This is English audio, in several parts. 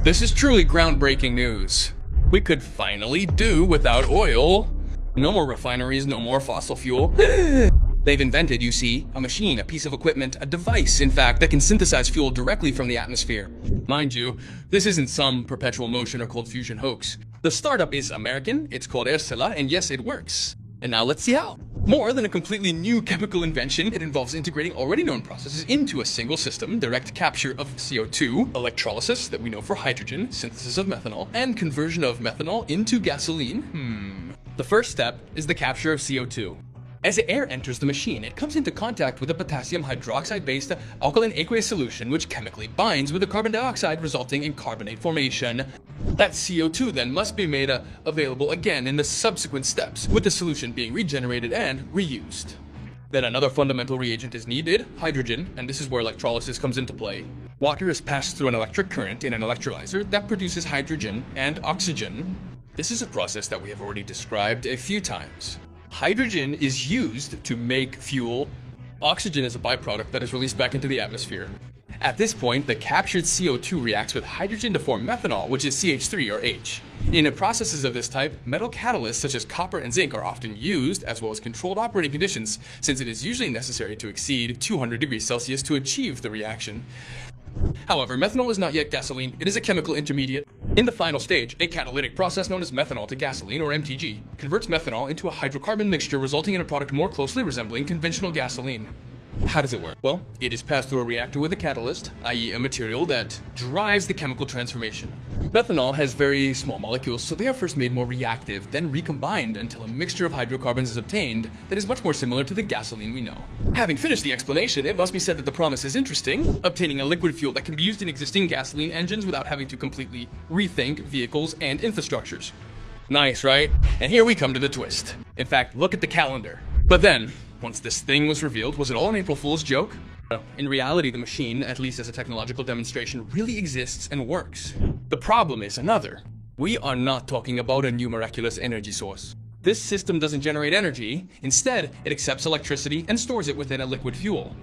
This is truly groundbreaking news. We could finally do without oil. No more refineries, no more fossil fuel. They've invented, you see, a machine, a piece of equipment, a device, in fact, that can synthesize fuel directly from the atmosphere. Mind you, this isn't some perpetual motion or cold fusion hoax. The startup is American, it's called Ercela, and yes, it works. And now let's see how. More than a completely new chemical invention, it involves integrating already known processes into a single system, direct capture of CO2, electrolysis that we know for hydrogen, synthesis of methanol, and conversion of methanol into gasoline. The first step is the capture of CO2. As the air enters the machine, it comes into contact with a potassium hydroxide-based alkaline aqueous solution which chemically binds with the carbon dioxide, resulting in carbonate formation. That CO2 then must be made available again in the subsequent steps, with the solution being regenerated and reused. Then another fundamental reagent is needed, hydrogen, and this is where electrolysis comes into play. Water is passed through an electric current in an electrolyzer that produces hydrogen and oxygen. This is a process that we have already described a few times. Hydrogen is used to make fuel. Oxygen is a byproduct that is released back into the atmosphere. At this point, the captured CO2 reacts with hydrogen to form methanol, which is CH3 or H. In processes of this type, metal catalysts such as copper and zinc are often used, as well as controlled operating conditions, since it is usually necessary to exceed 200 degrees Celsius to achieve the reaction. However, methanol is not yet gasoline, it is a chemical intermediate. In the final stage, a catalytic process known as methanol to gasoline, or MTG, converts methanol into a hydrocarbon mixture, resulting in a product more closely resembling conventional gasoline. How does it work? Well, it is passed through a reactor with a catalyst, i.e. a material that drives the chemical transformation. Methanol has very small molecules, so they are first made more reactive, then recombined until a mixture of hydrocarbons is obtained that is much more similar to the gasoline we know. Having finished the explanation, it must be said that the promise is interesting, obtaining a liquid fuel that can be used in existing gasoline engines without having to completely rethink vehicles and infrastructures. Nice, right? And here we come to the twist. In fact, look at the calendar. But then, once this thing was revealed, was it all an April Fool's joke? No. In reality, the machine, at least as a technological demonstration, really exists and works. The problem is another. We are not talking about a new miraculous energy source. This system doesn't generate energy. Instead, it accepts electricity and stores it within a liquid fuel.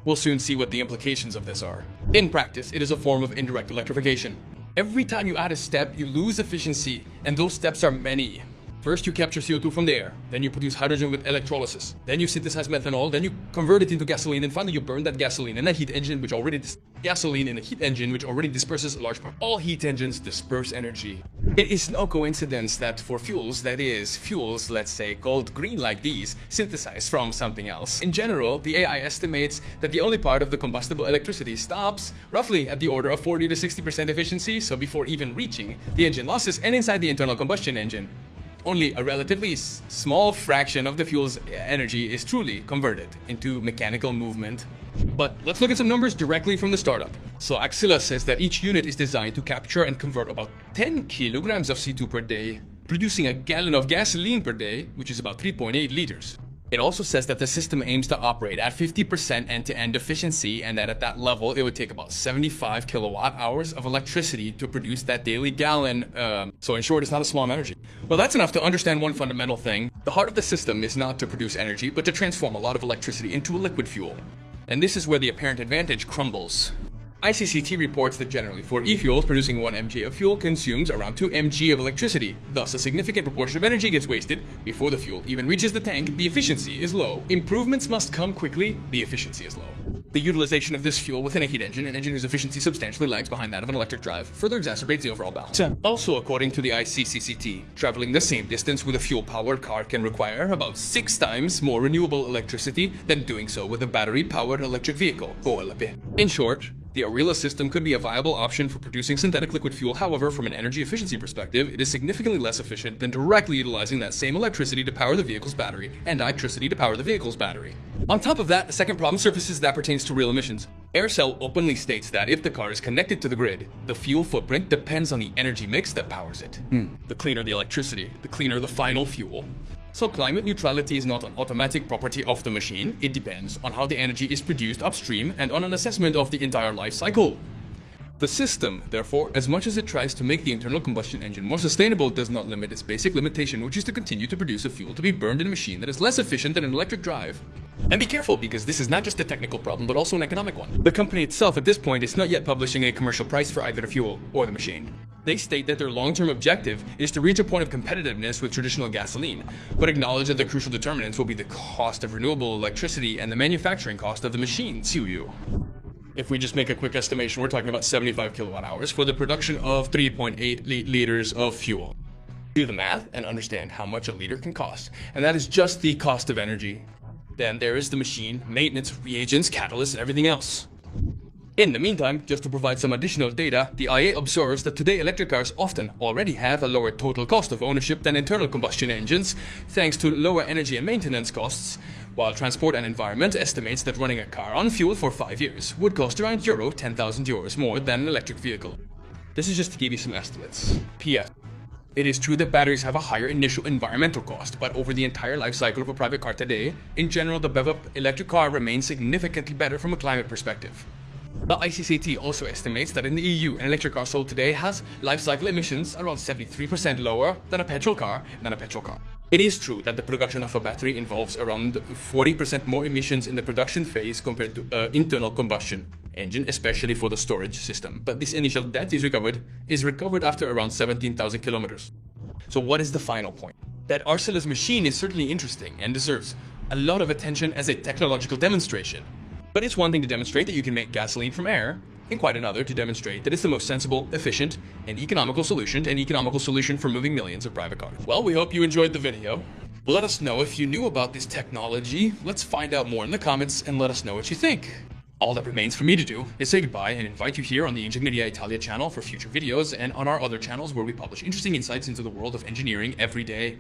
We'll soon see what the implications of this are. In practice, it is a form of indirect electrification. Every time you add a step, you lose efficiency, and those steps are many. First, you capture CO2 from the air, then you produce hydrogen with electrolysis, then you synthesize methanol, then you convert it into gasoline, and finally you burn that gasoline in a heat engine which already disperses a large part. All heat engines disperse energy. It is no coincidence that for fuels, that is, fuels, let's say, called green like these, synthesized from something else. In general, the AI estimates that the only part of the combustible electricity stops roughly at the order of 40 to 60% efficiency, so before even reaching the engine losses and inside the internal combustion engine. Only a relatively small fraction of the fuel's energy is truly converted into mechanical movement. But let's look at some numbers directly from the startup. So Ercela says that each unit is designed to capture and convert about 10 kilograms of CO2 per day, producing a gallon of gasoline per day, which is about 3.8 liters. It also says that the system aims to operate at 50% end-to-end efficiency, and that at that level it would take about 75 kilowatt hours of electricity to produce that daily gallon. So in short, it's not a small energy. Well, that's enough to understand one fundamental thing. The heart of the system is not to produce energy, but to transform a lot of electricity into a liquid fuel. And this is where the apparent advantage crumbles. ICCT reports that generally for e-fuels, producing 1 mg of fuel consumes around 2 mg of electricity. Thus, a significant proportion of energy gets wasted before the fuel even reaches the tank. The efficiency is low. Improvements must come quickly. The efficiency is low. The utilization of this fuel within a heat engine, an engine whose efficiency substantially lags behind that of an electric drive, further exacerbates the overall balance. Also, according to the ICCT, traveling the same distance with a fuel-powered car can require about 6 times more renewable electricity than doing so with a battery-powered electric vehicle. In short, the Ercela system could be a viable option for producing synthetic liquid fuel. However, from an energy efficiency perspective, it is significantly less efficient than directly utilizing that same electricity to power the vehicle's battery and electricity to power the vehicle's battery. On top of that, the second problem surfaces that pertains to real emissions. Ercela openly states that if the car is connected to the grid, the fuel footprint depends on the energy mix that powers it. The cleaner the electricity, the cleaner the final fuel. So climate neutrality is not an automatic property of the machine. It depends on how the energy is produced upstream and on an assessment of the entire life cycle. The system, therefore, as much as it tries to make the internal combustion engine more sustainable, does not limit its basic limitation, which is to continue to produce a fuel to be burned in a machine that is less efficient than an electric drive. And be careful, because this is not just a technical problem, but also an economic one. The company itself at this point is not yet publishing a commercial price for either the fuel or the machine. They state that their long-term objective is to reach a point of competitiveness with traditional gasoline, but acknowledge that the crucial determinants will be the cost of renewable electricity and the manufacturing cost of the machine, CUU. If we just make a quick estimation, we're talking about 75 kilowatt hours for the production of 3.8 liters of fuel. Do the math and understand how much a liter can cost, and that is just the cost of energy. Then there is the machine, maintenance, reagents, catalysts, and everything else. In the meantime, just to provide some additional data, the IA observes that today electric cars often already have a lower total cost of ownership than internal combustion engines, thanks to lower energy and maintenance costs, while Transport and Environment estimates that running a car on fuel for 5 years would cost around €10,000 more than an electric vehicle. This is just to give you some estimates. P.S. It is true that batteries have a higher initial environmental cost, but over the entire life cycle of a private car today, in general, the BEV electric car remains significantly better from a climate perspective. The ICCT also estimates that in the EU, an electric car sold today has life cycle emissions around 73% lower than a petrol car. It is true that the production of a battery involves around 40% more emissions in the production phase compared to internal combustion engine, especially for the storage system. But this initial debt is recovered after around 17,000 kilometers. So what is the final point? That Arcelor's machine is certainly interesting and deserves a lot of attention as a technological demonstration. But it's one thing to demonstrate that you can make gasoline from air, and quite another to demonstrate that it's the most sensible, efficient, and economical solution for moving millions of private cars. Well, we hope you enjoyed the video. Let us know if you knew about this technology. Let's find out more in the comments and let us know what you think. All that remains for me to do is say goodbye and invite you here on the Ingegneria Italia channel for future videos and on our other channels where we publish interesting insights into the world of engineering every day.